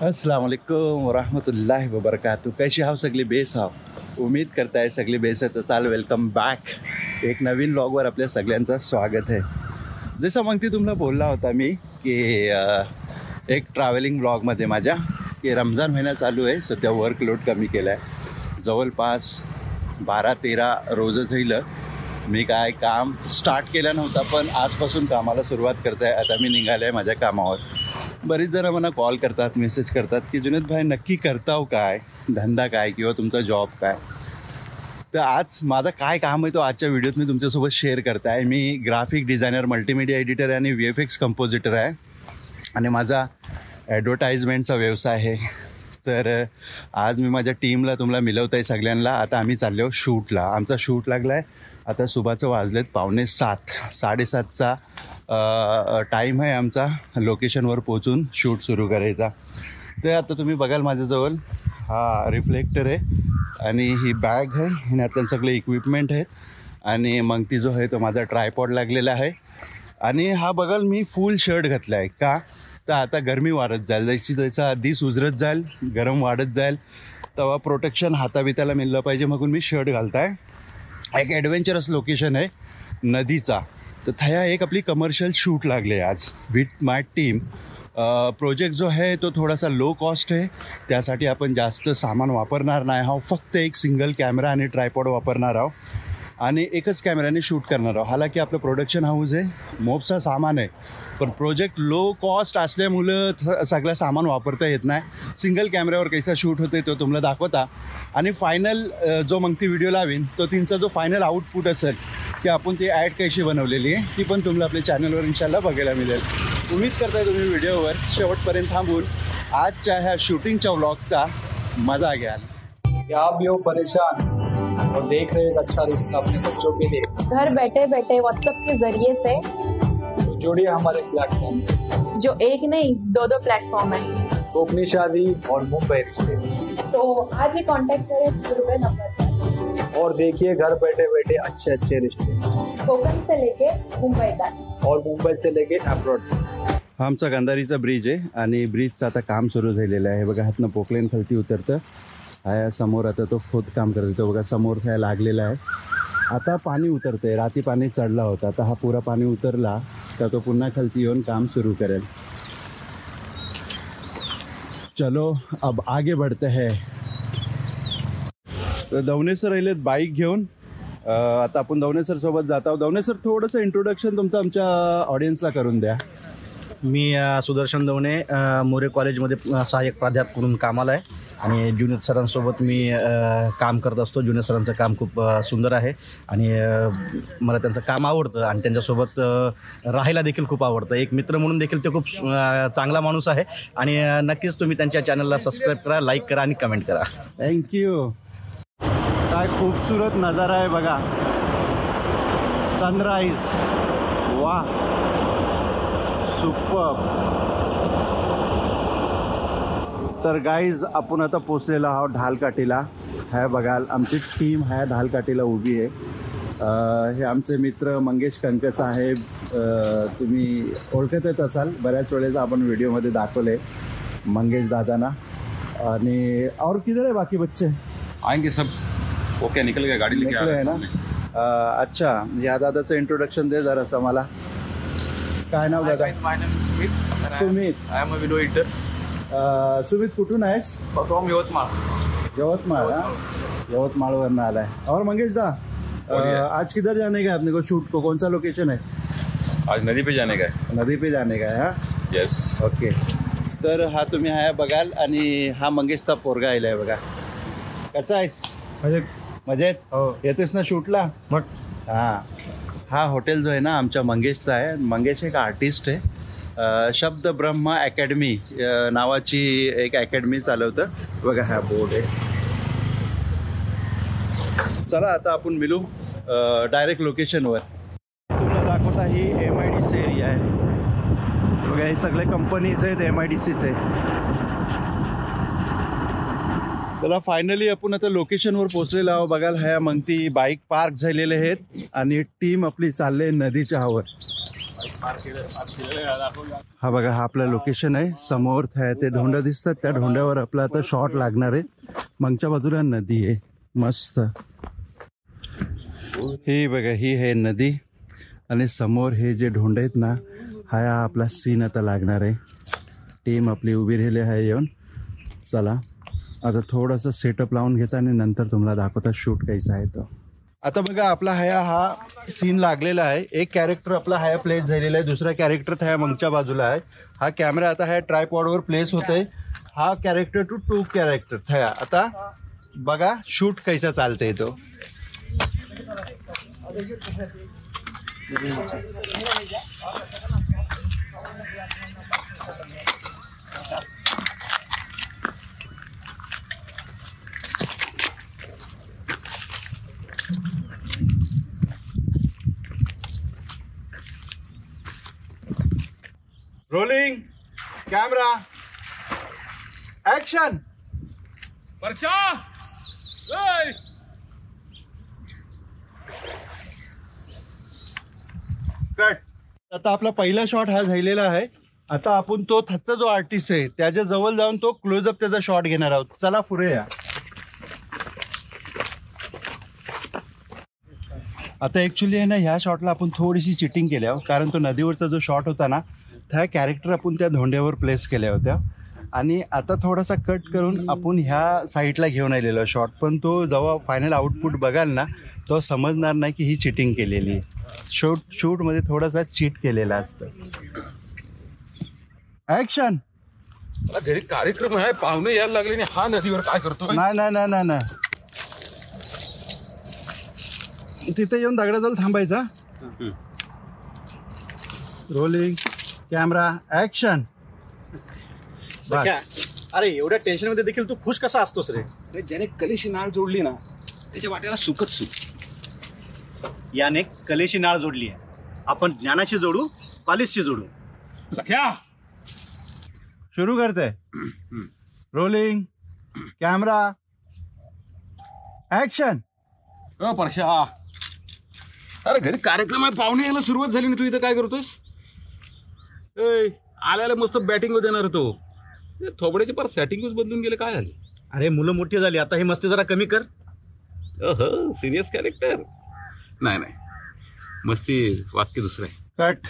अस्सलाम वालेकुम वरहमतुल्लाहि वबरकातु। कैसे हाव सगळे बेस हाव? उम्मीद करताय सगळे बेसच असाल। Welcome back. एक नवीन व्लॉगवर आपल्या सगळ्यांचं स्वागत आहे। जसं मग ती तुम्हाला बोलला होता मी की एक ट्रॅव्हलिंग ब्लॉगमध्ये माझ्या की रमजान महिना चालू आहे, सध्या वर्कलोड कमी केला आहे। जवळपास 12-13 रोजच होईल मी काय काम स्टार्ट केलं नव्हता, पण आजपासून कामाला सुरुवात करत आहे। आता मी निघालो आहे माझ्या कामावर। बरीच जण मला कॉल करतात, मेसेज करतात की जुनेद भाई नक्की करताव काय, धंदा काय किंवा तुमचा जॉब काय। तर आज माझं काय काम आहे तो आजच्या व्हिडिओत मी तुमच्यासोबत शेअर करत आहे। मी ग्राफिक डिझायनर, मल्टीमीडिया एडिटर आणि VFX कंपोजिटर आहे आणि माझा ॲडव्हर्टाइजमेंटचा व्यवसाय आहे। तर आज मी माझ्या टीमला तुम्हाला मिळवत आहे सगळ्यांना। आता आम्ही चाललो शूटला। आमचा शूट लागला आहे आता सुबाचं वाजलेत 6:45, 7:30चा टाईम आहे आमचा लोकेशनवर पोचून शूट सुरू करायचा। तर आता तुम्ही बघाल माझ्याजवळ हा रिफ्लेक्टर आहे आणि ही बॅग आहे, ह्यातलं सगळे इक्विपमेंट आहेत आणि मग ती जो आहे तो माझा ट्रायपॉड लागलेला आहे। आणि हा बघाल मी फुल शर्ट घातला आहे का, तर आता गरमी वाढत जाईल, जशी जसा दिस उजरत जाईल गरम वाढत जाईल तेव्हा प्रोटेक्शन हाताबिताला मिळलं पाहिजे म्हणून मी शर्ट घालत आहे। एक ॲडव्हेंचरस लोकेशन आहे नदीचा, तर थया एक आपली कमर्शियल शूट लागले आज विथ माय टीम। प्रोजेक्ट जो आहे तो थोडासा लो कॉस्ट आहे, त्यासाठी आपण जास्त सामान वापरणार नाही आहोत। फक्त एक सिंगल कॅमेरा आणि ट्रायपॉड वापरणार आहोत आणि एकच कॅमेऱ्याने शूट करणार आहोत। हालाकी आपलं प्रोडक्शन हाऊस आहे, मोपचा सामान आहे, पण प्रोजेक्ट लो कॉस्ट असल्यामुळं सगळं सामान वापरता येत नाही। सिंगल कॅमेऱ्यावर कैसा शूट होते तो तुम्हाला दाखवता आणि फायनल जो मग ती व्हिडिओ लावीन तो त्यांचा जो फायनल आउटपुट असेल की आपण ती ॲड कशी बनवलेली आहे ती पण तुम्हाला आपल्या चॅनलवर इंशाल्लाह बघायला मिळेल। उम्मीद करताय तुम्ही व्हिडिओवर शेवटपर्यंत थांबून आजच्या ह्या शूटिंगच्या व्लॉगचा मजा घ्याल। क्या आप भी हो परेशान और देख रहे हैं अच्छा रिश्ता अपने बच्चों के लिए? घर बैठे बैठे व्हाट्सएप के जरिए से जुड़िए हमारे प्लेटफॉर्म में, जो एक नहीं 2 प्लेटफॉर्म है। कोकनी शादी और मुंबई रिश्ते। तो आज ही कांटेक्ट करें रुपए नंबर पर और देखिए घर बैठे बैठे अच्छे अच्छे रिश्ते, कोकण से लेके मुंबई तक और मुंबई से लेके अब्रॉड। हा आमचा गांधारीचा ब्रिज आहे आणि ब्रिजचं आता काम सुरू झालेलं आहे। बघा हातनं पोकलेन खालती उतरतं, हा समोर आता तो खोदकाम करत होतो बघा, समोर काय लागलेला आहे। आता पाणी उतरते, रात्री पाणी चढला होता, आता हा पुरा पाणी उतरला तर तो पुन्हा खालती येऊन काम सुरू करेल। चलो अब आगे बढ़ते हैं। तर दवणे सर राहिलेत बाईक घेऊन, आता आपण दवणे सर सोबत जात आहोत। दवणे सर थोडंसं इंट्रोडक्शन तुमचं आमच्या ऑडियन्सला करून द्या। मी सुदर्शन दवणे मोरे कॉलेजमध्ये सहाय्यक प्राध्यापक म्हणून कामाला आहे आणि जुनेद सरांसोबत मी काम करत असतो। जुनेद सरांचं काम खूप सुंदर आहे आणि मला त्यांचं काम आवडतं आणि त्यांच्यासोबत राहायला देखील खूप आवडतं। एक मित्र म्हणून देखील ते खूप चांगला माणूस आहे आणि नक्कीच तुम्ही त्यांच्या चॅनलला सबस्क्राईब करा, लाईक करा आणि कमेंट करा। थँक्यू। काय खूबसूरत नजारा आहे बघा, सनराइज, वाह सुपर। तर गाईज आपण आता पोचलेलो आहोत ढालकाठीला। ह्या बघाल आमची टीम ह्या ढालकाठीला उभी आहे। हे आमचे मित्र मंगेश कंक साहेब, तुम्ही ओळखतच असाल, बऱ्याच वेळेस आपण व्हिडिओमध्ये दाखवले मंगेश दादांना। आणि और किधर है बाकी बच्चे? आएंगे सब। ओके निकल गए, गाड़ी लेके आ निकले रहे है ना। अच्छा, या दादाचं इंट्रोडक्शन दे जरासं मला। काय नाव दादा? My name is Sumit. Sumit. I am a video editor Sumit कुठून आहेस? from Yavatmal. यवतमाळ। यवतमाळवरनं आलाय। और मंगेश दा, आज किधर जाने का अपने को शूट को, कौन सा लोकेशन है? आज नदी पे जाने का है। नदी पे जाने का है। हाँ यस। ओके। तर हा तुम्ही हा बघाल आणि हा मंगेशचा पोरगा आलाय बघा। कसा आहेस? मजेत? येतेस ना शूटला? मग हां, हा हॉटेल जो आहे ना आमच्या मंगेशचा आहे। मंगेश एक आर्टिस्ट आहे, शब्द ब्रह्मा अकॅडमी नावाची एक अकॅडमी चालवतं बघा, हा बोर्ड आहे। चला आता आपण मिळू डायरेक्ट लोकेशनवर। तुम्हाला दाखवता ही MIDC एरिया आहे बघा, हे सगळे कंपनीज आहेत MIDCचे। चला फायनली आपण आता लोकेशनवर पोहोचलेलो आहोत। बघाल ह्या मग ती बाईक पार्क झालेले आहेत आणि टीम आपली चालले नदीच्या वर। हा बघा, हा आपलं लोकेशन आहे. समोर ते ढोंड दिसतात, त्या ढोंड्यावर आपला आता शॉट लागणार आहे. मागच्या बाजूला नदी आहे मस्त. ही बघा, ही आहे नदी आणि समोर हे जे ढोंड आहेत ना, हा आपला सीन आता लागणार आहे. टीम आपली उभी राहिली आहे येऊन. चला आता थोडंसं सेटअप लावून घेता आणि नंतर तुम्हाला दाखवता शूट कैसा आहे तो. आता बघा, आपला हा सीन लागलेला आहे. एक कॅरेक्टर आपला प्लेस झालेला आहे, दुसरा कॅरेक्टर ह्या मागच्या बाजूला आहे. हा कॅमेरा आता ट्रायपॉडवर प्लेस होतोय. हा कॅरेक्टर टू कॅरेक्टर थया. आता बघा शूट कैसा चालतंय तो. Rolling camera action. कट. आता आपला पहिला शॉट हा झालेला आहे. आता आपण तो थच्चा जो आर्टिस्ट आहे त्याच्या जवळ जाऊन तो क्लोजअप त्याचा शॉट घेणार आहोत. चला पुढे या. आता ॲक्च्युली आहे ना, ह्या शॉटला आपण थोडीशी चिटिंग केल्या, कारण तो नदीवरचा जो शॉट होता ना, त्या कॅरेक्टर आपण त्या धोंड्यावर प्लेस केल्या होत्या आणि आता थोडासा कट करून आपण ह्या साईडला घेऊन आलेलो शॉट. पण तो जेव्हा फायनल आउटपुट बघाल ना, तो समजणार नाही की ही चिटिंग केलेली आहे. शूटमध्ये थोडासा चीट केलेला असतं. ॲक्शन. घरी कार्यक्रम आहे, पाहुणे यायला लागले आणि हा नदीवर काय करतो? नाही नाही नाही नाही नाही, तिथे येऊन दगडाजवळ थांबायचा. Rolling camera action. अरे एवढ्या टेन्शन मध्ये देखील तू खुश कसा असतोस रे? अरे ज्याने कलेशी नाळ जोडली ना, त्याच्या वाट्याला सुखच सुख. याने कलेशी नाळ जोडली आहे, आपण ज्ञानाशी जोडू, कॉलेजशी जोडू. सख्या सुरू करते. Rolling camera action. परशा, अरे घरी कार्यक्रम आहे, पाहुणे यायला सुरुवात झाली ना, तू इथं काय करतोस? आल्याला मस्त बॅटिंग देणार तो, थोबड्याची पर सेटिंगच बदलून गेले. काय झाले? अरे मुलं मोठी झाली, आता ही मस्ती जरा कमी कर. सिरियस कॅरेक्टर नाही नाही, मस्ती वाक्य दुसरं आहे. कट.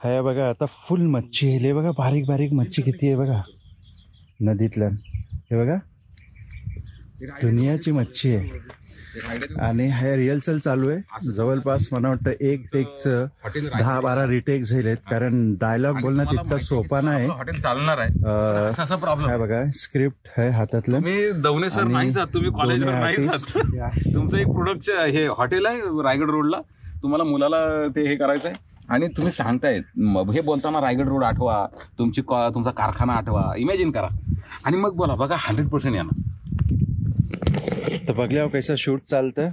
हाय बघा, आता फुल मच्छी आहे बघा, बारीक बारीक मच्छी किती आहे बघा नदीतल्या. हे बघा, दुनियाची मच्छी आहे. आणि हे रिहर्सल चालू आहे. जवळपास मला वाटतं एक टेकचं 10-12 रिटेक झालेत, कारण डायलॉग बोलणं तितका सोपा नाही. हॉटेल चालणार आहे असा प्रॉब्लेम आहे बघा. स्क्रिप्ट आहे हातातलं. मी दवणे सर नाही जात, तुम्ही कॉलेजवर नाही जात. तुमचं एक प्रोडक्टचं हे हॉटेल आहे रायगड रोडला, तुम्हाला मुलाला ते हे करायचं आहे आणि तुम्ही सांगताय हे बोलताना रायगड रोड आठवा, तुमचा कारखाना आठवा, इमॅजिन करा आणि मग बोला. बघा 100% येणार. तर बघल्यावर कसं शूट चालतं.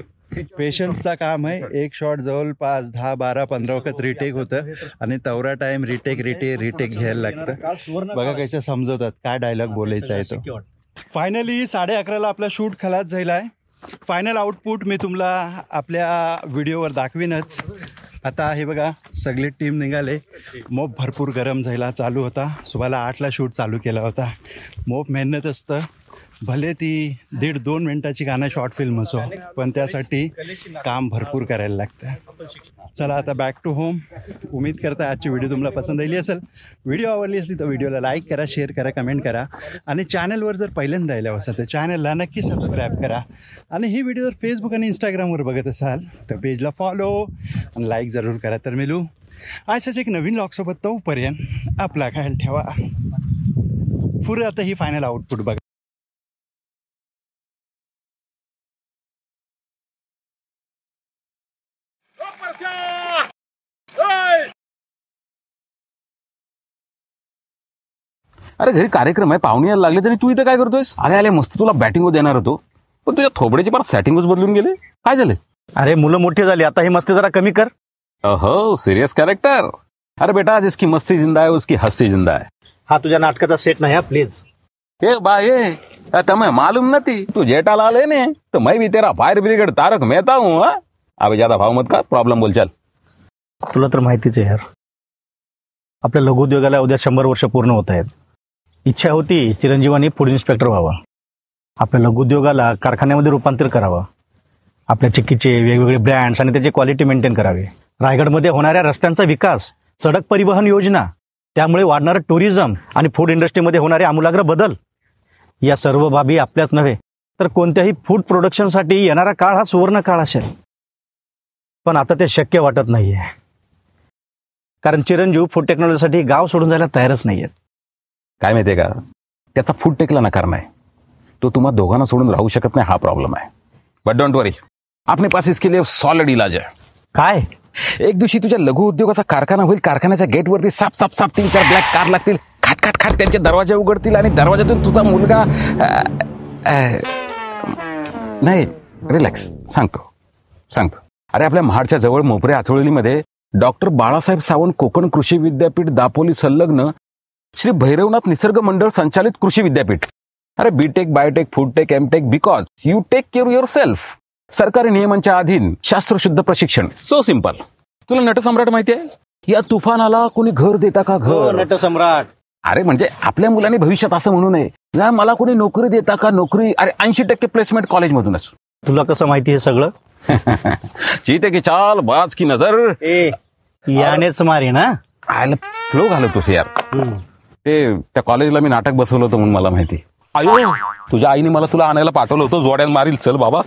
पेशन्सचा काम आहे. एक शॉट जवळपास 10-12-15 वखत रिटेक होतं आणि तेवढा टाइम रिटेक घ्यायला लागतं. बघा कसं समजवतात काय डायलॉग बोलायचा आहे तो. फायनली 11:30 आपला शूट खलास झाला आहे. फायनल आउटपुट मी तुम्हाला आपल्या व्हिडिओवर दाखवीनच. आता हे बघा, सगळी टीम निघाले. मोप भरपूर गरम झाला चालू होता. सुबहाला 8ला शूट चालू केला होता. मोप मेहनत असतं. भले ती 1.5-2 मिनिटाची गाणं शॉर्ट फिल्म असो, पण त्यासाठी काम भरपूर करायला लागतं. चला आता बॅक टू होम. उम्मीद करता आजची व्हिडिओ तुम्हाला पसंत आली असेल. व्हिडिओ आवडली असली तर व्हिडिओला लाईक करा, शेअर करा, कमेंट करा आणि चॅनलवर जर पहिल्यांदा आल्या असेल तर चॅनलला नक्की सबस्क्राईब करा. आणि ही व्हिडिओ जर फेसबुक आणि इंस्टाग्रामवर बघत असाल तर पेजला फॉलो आणि लाईक जरूर करा. तर मिळू आजच एक नवीन व्लॉगसोबत. तोपर्यंत आपला ख्याल ठेवा. पुढे आता ही फायनल आउटपुट बघा. अरे घरी कार्यक्रम आहे, पाहुणे यायला लागले तरी तू इथं काय करतोयस? आले मस्त तुला बॅटिंग देणार होतो, पण तुझ्या थोबड्याची पार सेटिंगच बदलून गेले. काय झाले? अरे मुलं मोठी झाली, आता ही मस्ती जरा कमी कर. Serious character. अरे बेटा, जिसकी मस्ती जिंदा है उसकी हस्ती जिंदा है. हा तुझ्या नाटकाचा सेट नाही, प्लीज. ए बाय, तुम्हें मालूम नहीं तू जेठालाल है ने, तो मैं भी तेरा फायर ब्रिगेड तारक मेहता हूँ. अबे ज्यादा भाव मत का, प्रॉब्लम बोल चल. तुला तर माहितीच आहे यार. आपल्या लघुउद्योगाला उद्या 100 वर्ष पूर्ण होत आहेत. इच्छा होती चिरंजीवांनी फूड इन्स्पेक्टर व्हावा, आपल्या लघुउद्योगाला कारखान्यामध्ये रूपांतर करावं, आपल्या चिक्कीचे वेगवेगळे ब्रँड्स आणि त्याची क्वालिटी मेंटेन करावी. रायगडमध्ये होणाऱ्या रस्त्यांचा विकास, सडक परिवहन योजना, त्यामुळे वाढणारं टुरिझम आणि फूड इंडस्ट्रीमध्ये होणारे आमूलाग्र बदल, या सर्व बाबी आपल्याच नव्हे तर कोणत्याही फूड प्रोडक्शनसाठी येणारा काळ हा सुवर्ण काळ असेल. पण आता ते शक्य वाटत नाहीये, कारण चिरंजीव फूड टेक्नॉलॉजीसाठी गाव सोडून जायला तयारच नाहीयेत. काय माहितीये का, त्याचा फूड टेकला नकार नाही, तो तुम्हा दोघांना सोडून राहू शकत नाही, हा प्रॉब्लेम आहे. बट डोंट वरी, अपने पास इसके लिए सॉलिड इलाज आहे. काय? एक दिवशी तुझ्या लघु उद्योगाचा कारखाना होईल, कारखान्याच्या गेटवरती साप साप साप 3-4 ब्लॅक कार लागतील, खाट खाट खाट त्यांचे दरवाजे उघडतील आणि दरवाजातून तुझा मुलगा नाही, रिलॅक्स, सांगतो. अरे आपल्या महाडच्या जवळ मोपरे आचोळीमध्ये डॉक्टर बाळासाहेब सावंत कोकण कृषी विद्यापीठ दापोली संलग्न श्री भैरवनाथ निसर्ग मंडळ संचालित कृषी विद्यापीठ. अरे BTech, biotech, foodtech, MTech, because you take care yourself. सरकारी नियमांच्या अधीन शास्त्रशुद्ध प्रशिक्षण. So simple. तुला नटसम्राट माहिती आहे? या तुफानाला कोणी घर देता का घर? नटसम्राट. अरे म्हणजे आपल्या मुलांनी भविष्यात असं म्हणू नये, या मला कोणी नोकरी देता का नोकरी. अरे 80% प्लेसमेंट कॉलेजमधूनच. तुला कसं माहिती हे सगळं? चीते की चाल, बाज की नजर, यानेच मारे ना. आयला फ्लो घालतोस यार. ते त्या कॉलेजला मी नाटक बसवलं होतं म्हणून मला माहिती. अयो, तुझ्या आईने मला तुला आणायला पाठवलं होतं, जोड्यात मारील, चल बाबा.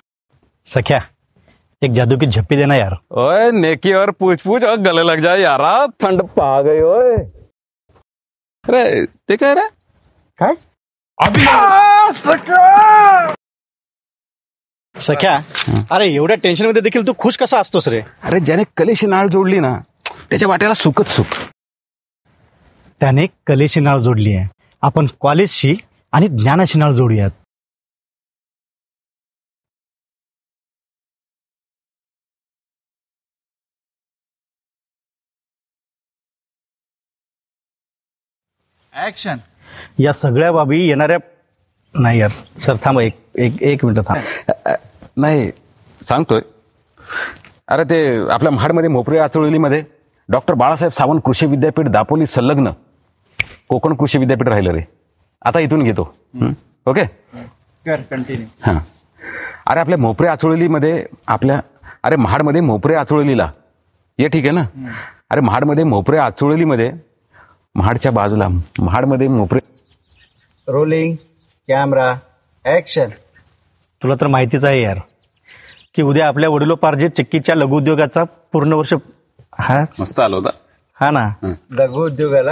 सख्या, एक जादू की झप्पी देना यार. ओए नेकी और पूछ पूछ और गले लग जाए यारा, ठंड पा गई. ओए अरे ते काय रे? काय? सख्या, अरे एवढ्या टेन्शन मध्ये देखील तू खुश कसा असतोस रे? अरे ज्याने कलेशी नाळ जोडली ना, त्याच्या वाट्याला सुखच सुख. त्याने कलेशी नाळ जोडली आहे, आपण कॉलेजशी आणि ज्ञानाशी नाळ जोडूयात. ऍक्शन. या सगळ्या बाबी येणाऱ्या नाही यार सर, थांब एक मिनिट थांब. नाही सांगतोय. अरे ते आपल्या महाडमध्ये मोपरे आचोळीमध्ये डॉक्टर बाळासाहेब सावंत कृषी विद्यापीठ दापोली संलग्न कोकण कृषी विद्यापीठ राहिलं रे. आता इथून घेतो. Okay, continue. हां. अरे आपल्या मोपरे आचोळीमध्ये अरे महाडमध्ये मोपरे आचोळीला ये, ठीक आहे ना. अरे महाडमध्ये मोपरे आचोळीमध्ये महाडच्या बाजूला महाडमध्ये मोपरे. Rolling camera action. तुला तर माहितीच आहे यार की उद्या आपल्या वडिलोपार्जित चिक्कीच्या लघुउद्योगाचा पूर्ण वर्ष. हा मस्त आलो होता. हा ना. लघु उद्योगाला